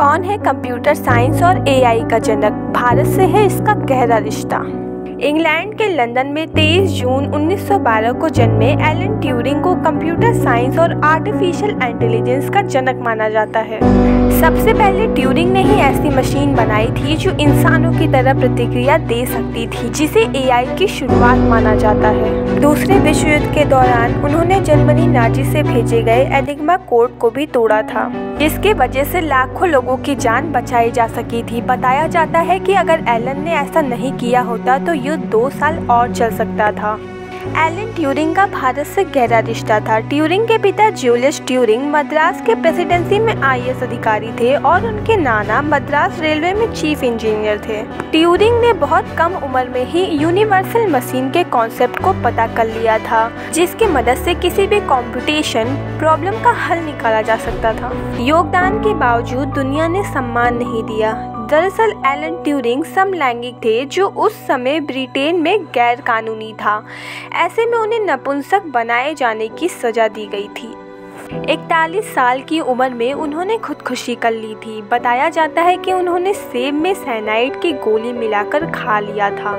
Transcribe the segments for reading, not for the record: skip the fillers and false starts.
कौन है computer science और एआई का जनक? भारत से है इसका गहरा रिश्ता। इंग्लैंड के लंदन में 23 जून 1912 को जन्मे एलन ट्यूरिंग को कंप्यूटर साइंस और आर्टिफिशियल इंटेलिजेंस का जनक माना जाता है। सबसे पहले ट्यूरिंग ने ही ऐसी मशीन बनाई थी जो इंसानों की तरह प्रतिक्रिया दे सकती थी, जिसे एआई की शुरुआत माना जाता है। दूसरे विश्व युद्ध के दौरान उन्होंने जर्मनी नाजी से भेजे गए एनिग्मा कोड को भी तोड़ा था, जिसके वजह से लाखों लोगों की जान बचाई जा सकी थी। बताया जाता है कि अगर एलन ने ऐसा नहीं किया होता तो युद्ध 2 साल और चल सकता था। एलन ट्यूरिंग का भारत से गहरा रिश्ता था। ट्यूरिंग के पिता जूलियस ट्यूरिंग मद्रास के प्रेसिडेंसी में आईएएस अधिकारी थे और उनके नाना मद्रास रेलवे में चीफ इंजीनियर थे। ट्यूरिंग ने बहुत कम उम्र में ही यूनिवर्सल मशीन के कॉन्सेप्ट को पता कर लिया था, जिसकी मदद से किसी भी कंप्यूटेशन प्रॉब्लम का हल निकाला जा सकता था। योगदान के बावजूद दुनिया ने सम्मान नहीं दिया। दरअसल एलन ट्यूरिंग समलैंगिक थे, जो उस समय ब्रिटेन में गैर कानूनी था। ऐसे में उन्हें नपुंसक बनाए जाने की सजा दी गई थी। 41 साल की उम्र में उन्होंने खुदकुशी कर ली थी। बताया जाता है कि उन्होंने सेब में साइनाइड की गोली मिलाकर खा लिया था।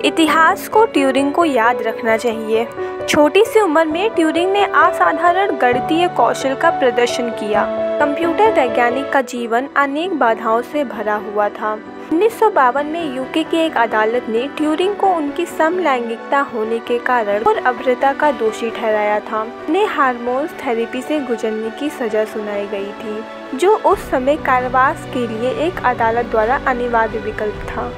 इतिहास को ट्यूरिंग को याद रखना चाहिए। छोटी सी उम्र में ट्यूरिंग ने असाधारण गणितीय कौशल का प्रदर्शन किया। कंप्यूटर वैज्ञानिक का जीवन अनेक बाधाओं से भरा हुआ था। 1952 में यूके की एक अदालत ने ट्यूरिंग को उनकी समलैंगिकता होने के कारण और अभद्रता का दोषी ठहराया था। उन्हें हार्मोन्स थेरेपी से गुजरने की सजा सुनाई गई थी, जो उस समय कारावास के लिए एक अदालत द्वारा अनिवार्य विकल्प था।